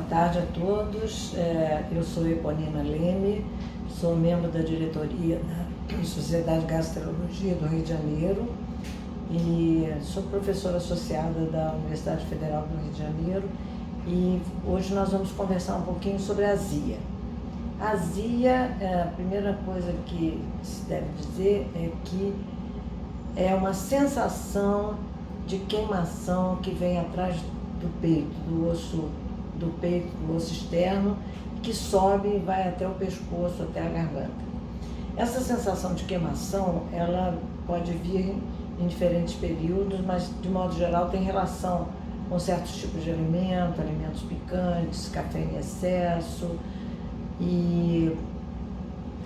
tarde a todos. Eu sou Eponina Leme, sou membro da diretoria da Sociedade de Gastrologia do Rio de Janeiro e sou professora associada da Universidade Federal do Rio de Janeiro, e hoje nós vamos conversar um pouquinho sobre a azia. A azia, a primeira coisa que se deve dizer é que é uma sensação de queimação que vem atrás do peito, do osso externo, que sobe e vai até o pescoço, até a garganta. Essa sensação de queimação, ela pode vir em diferentes períodos, mas de modo geral tem relação com certos tipos de alimentos picantes, café em excesso e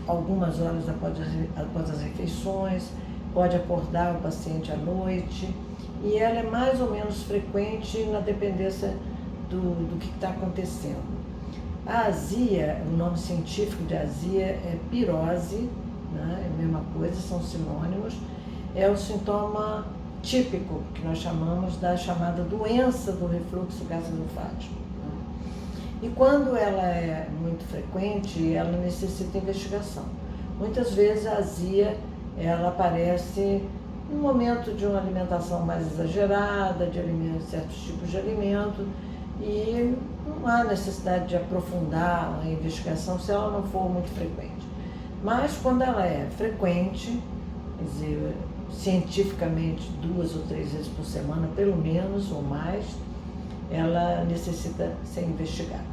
algumas horas após as refeições, pode acordar o paciente à noite, e ela é mais ou menos frequente na dependência do que está acontecendo. A azia, o nome científico de azia é pirose, né? É a mesma coisa, são sinônimos. É o sintoma típico que nós chamamos da chamada doença do refluxo gastroesofágico, né? E quando ela é muito frequente, ela necessita investigação. Muitas vezes a azia ela aparece no momento de uma alimentação mais exagerada, de certos tipos de alimento, e não há necessidade de aprofundar a investigação se ela não for muito frequente. Mas quando ela é frequente, quer dizer, cientificamente 2 ou 3 vezes por semana, pelo menos, ou mais, ela necessita ser investigada.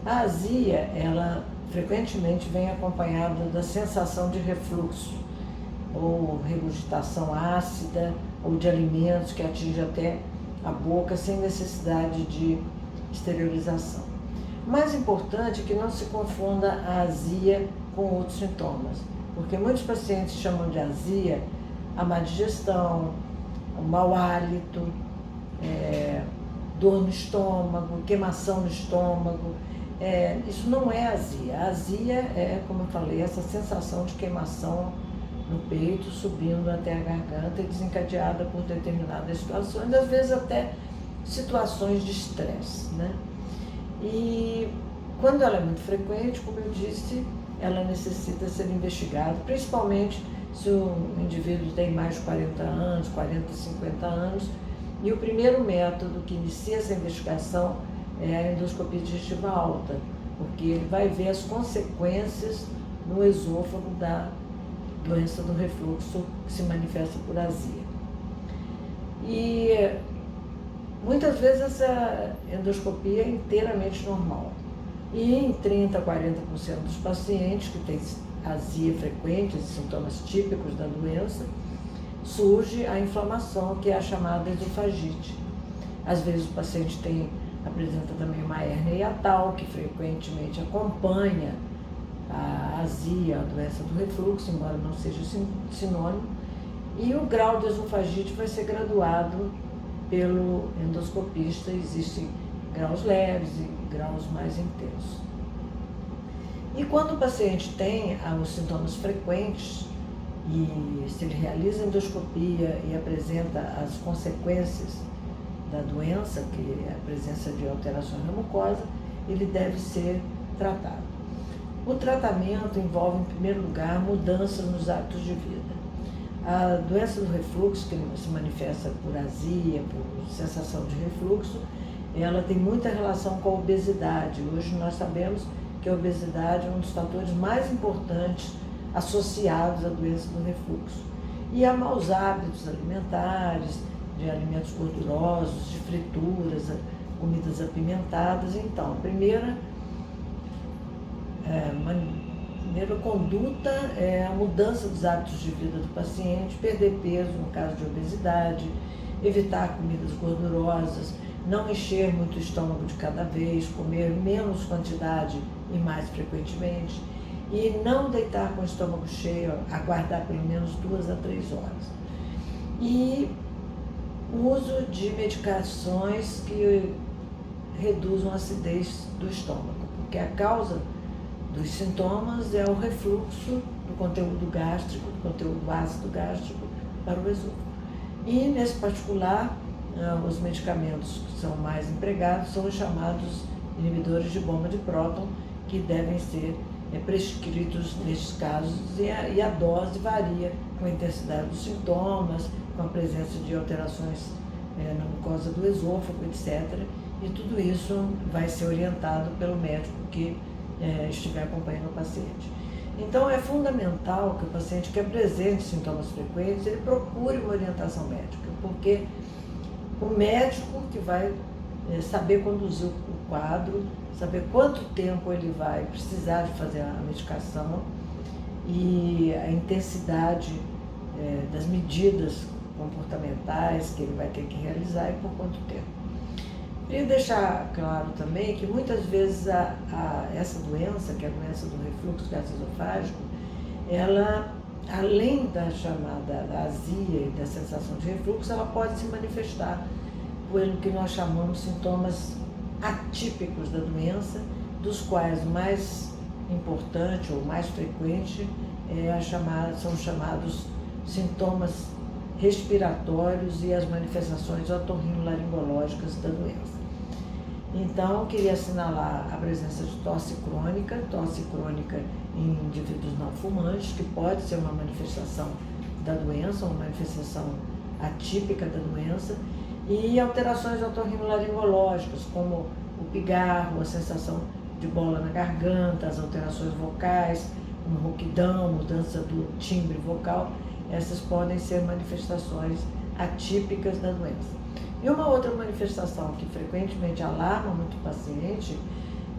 A azia, ela frequentemente vem acompanhada da sensação de refluxo, ou regurgitação ácida, ou de alimentos que atingem até a boca sem necessidade de esterilização. O mais importante é que não se confunda a azia com outros sintomas, porque muitos pacientes chamam de azia a má digestão, o mau hálito, dor no estômago, queimação no estômago. Isso não é azia. A azia é, como eu falei, essa sensação de queimação no peito, subindo até a garganta e desencadeada por determinadas situações, às vezes até situações de estresse, né? E quando ela é muito frequente, como eu disse, ela necessita ser investigada, principalmente se o indivíduo tem mais de 40 anos, 40, 50 anos, e o primeiro método que inicia essa investigação é a endoscopia digestiva alta, porque ele vai ver as consequências no esôfago da doença do refluxo que se manifesta por azia. E muitas vezes essa endoscopia é inteiramente normal. E em 30 a 40% dos pacientes que têm azia frequente, esses sintomas típicos da doença, surge a inflamação, que é a chamada esofagite. Às vezes o paciente apresenta também uma hérnia hiatal, que frequentemente acompanha a azia, a doença do refluxo, embora não seja sinônimo, e o grau de esofagite vai ser graduado pelo endoscopista. Existem graus leves e graus mais intensos. E quando o paciente tem os sintomas frequentes, e se ele realiza endoscopia e apresenta as consequências da doença, que é a presença de alterações na mucosa, ele deve ser tratado. O tratamento envolve, em primeiro lugar, mudanças nos hábitos de vida. A doença do refluxo, que se manifesta por azia, por sensação de refluxo, ela tem muita relação com a obesidade. Hoje nós sabemos que a obesidade é um dos fatores mais importantes associados à doença do refluxo. E há maus hábitos alimentares, de alimentos gordurosos, de frituras, comidas apimentadas. Então, a primeira conduta é a mudança dos hábitos de vida do paciente, perder peso no caso de obesidade, evitar comidas gordurosas, não encher muito o estômago de cada vez, comer menos quantidade e mais frequentemente, e não deitar com o estômago cheio, aguardar pelo menos 2 a 3 horas. E o uso de medicações que reduzam a acidez do estômago, porque a causa dos sintomas é o refluxo do conteúdo gástrico, do conteúdo ácido gástrico para o esôfago. E, nesse particular, os medicamentos que são mais empregados são os chamados inibidores de bomba de próton, que devem ser prescritos nestes casos, e a dose varia com a intensidade dos sintomas, com a presença de alterações na mucosa do esôfago, etc. E tudo isso vai ser orientado pelo médico que estiver acompanhando o paciente. Então, é fundamental que o paciente que apresente sintomas frequentes, ele procure uma orientação médica, porque o médico que vai saber conduzir o quadro, saber quanto tempo ele vai precisar de fazer a medicação e a intensidade das medidas comportamentais que ele vai ter que realizar e por quanto tempo. Queria deixar claro também que muitas vezes essa doença, que é a doença do refluxo gastroesofágico, ela, além da chamada azia e da sensação de refluxo, ela pode se manifestar pelo que nós chamamos sintomas atípicos da doença, dos quais o mais importante ou mais frequente são os chamados sintomas respiratórios e as manifestações otorrinolaringológicas da doença. Então, queria assinalar a presença de tosse crônica em indivíduos não fumantes, que pode ser uma manifestação da doença, uma manifestação atípica da doença, e alterações otorrinolaringológicas, como o pigarro, a sensação de bola na garganta, as alterações vocais, como rouquidão, mudança do timbre vocal. Essas podem ser manifestações atípicas da doença. E uma outra manifestação que frequentemente alarma muito o paciente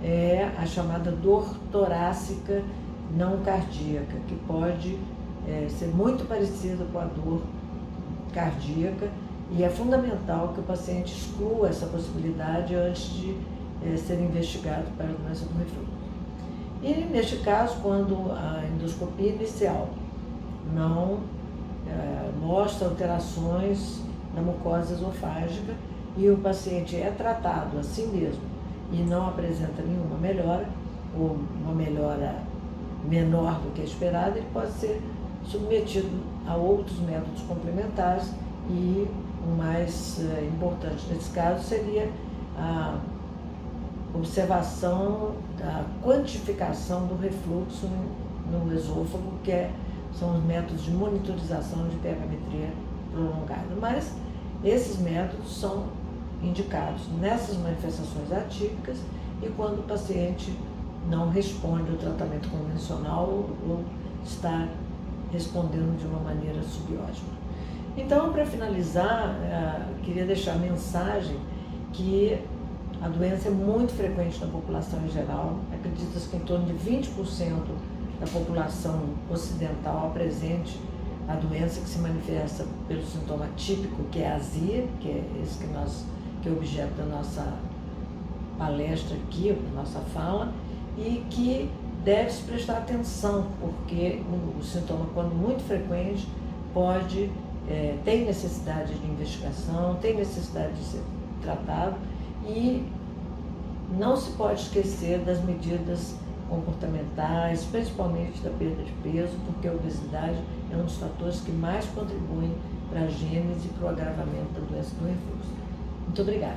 é a chamada dor torácica não cardíaca, que pode ser muito parecida com a dor cardíaca, e é fundamental que o paciente exclua essa possibilidade antes de ser investigado para a doença do refluxo. E neste caso, quando a endoscopia inicial não mostra alterações na mucosa esofágica e o paciente é tratado assim mesmo e não apresenta nenhuma melhora, ou uma melhora menor do que a esperada, ele pode ser submetido a outros métodos complementares, e o mais importante nesse caso seria a observação da quantificação do refluxo no esôfago, são os métodos de monitorização de pH-metria prolongada. Mas esses métodos são indicados nessas manifestações atípicas e quando o paciente não responde ao tratamento convencional ou está respondendo de uma maneira subótima. Então, para finalizar, queria deixar a mensagem que a doença é muito frequente na população em geral. Acredita-se que em torno de 20% da população ocidental apresente a doença, que se manifesta pelo sintoma típico, que é a azia, que é esse que é objeto da nossa palestra aqui, da nossa fala, e que deve-se prestar atenção, porque o sintoma, quando muito frequente, tem necessidade de investigação, tem necessidade de ser tratado, e não se pode esquecer das medidas comportamentais, principalmente da perda de peso, porque a obesidade é um dos fatores que mais contribuem para a gênese e para o agravamento da doença do refluxo. Muito obrigada.